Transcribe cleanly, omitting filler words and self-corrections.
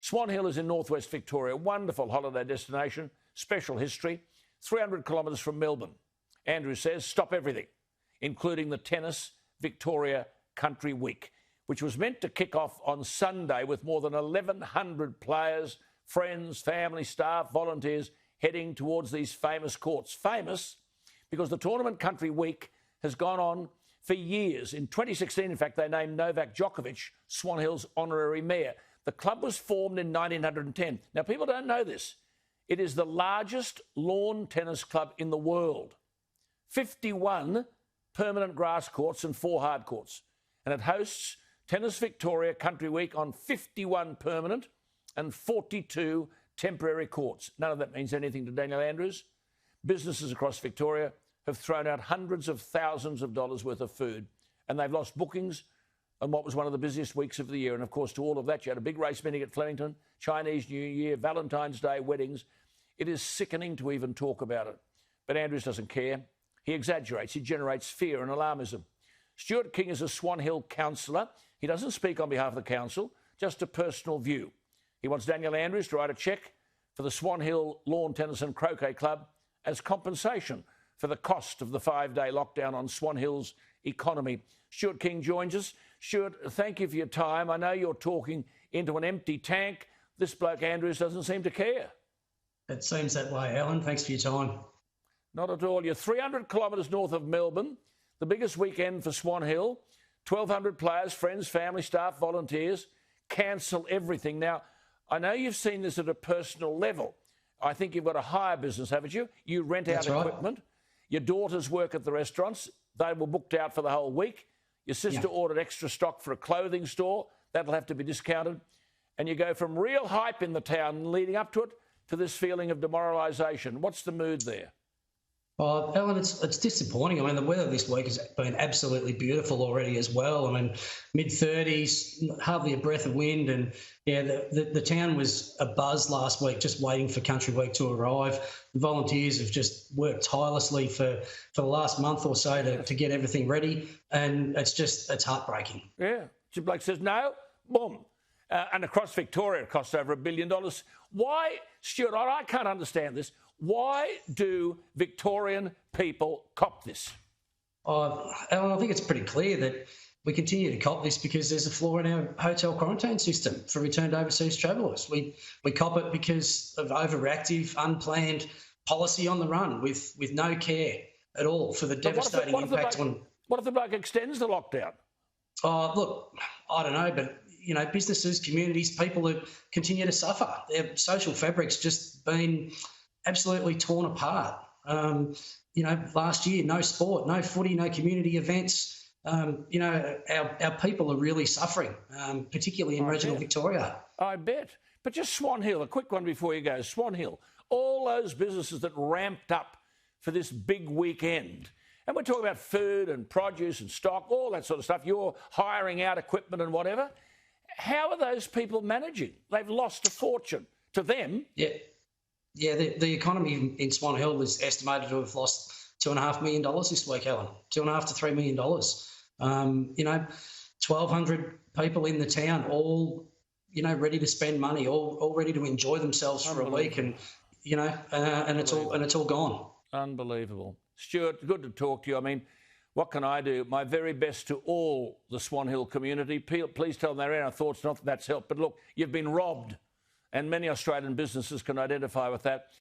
Swan Hill is in northwest Victoria. Wonderful holiday destination, special history, 300 kilometres from Melbourne. Andrew says, stop everything, including the Tennis Victoria Country Week, which was meant to kick off on Sunday with more than 1,100 players, friends, family, staff, volunteers heading towards these famous courts. Famous because the Tournament Country Week has gone on for years. In 2016, in fact, they named Novak Djokovic Swan Hill's honorary mayor. The club was formed in 1910. Now, people don't know this. It is the largest lawn tennis club in the world. 51 permanent grass courts and 4 hard courts. And it hosts Tennis Victoria Country Week on 51 permanent and 42 temporary courts. None of that means anything to Daniel Andrews. Businesses across Victoria have thrown out hundreds of thousands of dollars worth of food, and they've lost bookings on what was one of the busiest weeks of the year. And, of course, to all of that, you had a big race meeting at Flemington, Chinese New Year, Valentine's Day, weddings. It is sickening to even talk about it. But Andrews doesn't care. He exaggerates. He generates fear and alarmism. Stuart King is a Swan Hill councillor. He doesn't speak on behalf of the council, just a personal view. He wants Daniel Andrews to write a cheque for the Swan Hill Lawn Tennis and Croquet Club as compensation for the cost of the 5-day lockdown on Swan Hill's economy. Stuart King joins us. Stuart, thank you for your time. I know you're talking into an empty tank. This bloke Andrews doesn't seem to care. It seems that way, Alan. Thanks for your time. Not at all. You're 300 kilometres north of Melbourne, the biggest weekend for Swan Hill. 1,200 players, friends, family, staff, volunteers. Cancel everything. Now, I know you've seen this at a personal level. I think you've got a hire business, haven't you? You rent out equipment. Your daughters work at the restaurants. They were booked out for the whole week. Your sister ordered extra stock for a clothing store. That'll have to be discounted. And you go from real hype in the town leading up to it to this feeling of demoralisation. What's the mood there? Oh, Alan, it's disappointing. I mean, the weather this week has been absolutely beautiful already as well. I mean, mid-30s, hardly a breath of wind. And, yeah, the town was abuzz last week, just waiting for Country Week to arrive. The volunteers have just worked tirelessly for the last month or so to get everything ready. And it's heartbreaking. Yeah. Jim Blake says, no, boom. And across Victoria, it costs over $1 billion. Why, Stuart, I can't understand this. Why do Victorian people cop this? Alan, I think it's pretty clear that we continue to cop this because there's a flaw in our hotel quarantine system for returned overseas travellers. We cop it because of overreactive, unplanned policy on the run with no care at all for the devastating impact on... What if the bloke extends the lockdown? Look, I don't know, but, you know, businesses, communities, people who continue to suffer. Their social fabric's just been absolutely torn apart. You know, last year, no sport, no footy, no community events. You know, our people are really suffering, particularly in regional Victoria. I bet. But just Swan Hill, a quick one before you go. Swan Hill, all those businesses that ramped up for this big weekend. And we're talking about food and produce and stock, all that sort of stuff. You're hiring out equipment and whatever. How are those people managing? They've lost a fortune. To them... Yeah, the economy in Swan Hill is estimated to have lost $2.5 million this week, Alan. $2.5 to $3 million. You know, 1,200 people in the town, all, you know, ready to spend money, all ready to enjoy themselves for a week, and you know, and it's all gone. Unbelievable. Stuart, good to talk to you. I mean, what can I do? My very best to all the Swan Hill community. Please tell them they're in our thoughts. Not that that's helped, but look, you've been robbed. And many Australian businesses can identify with that.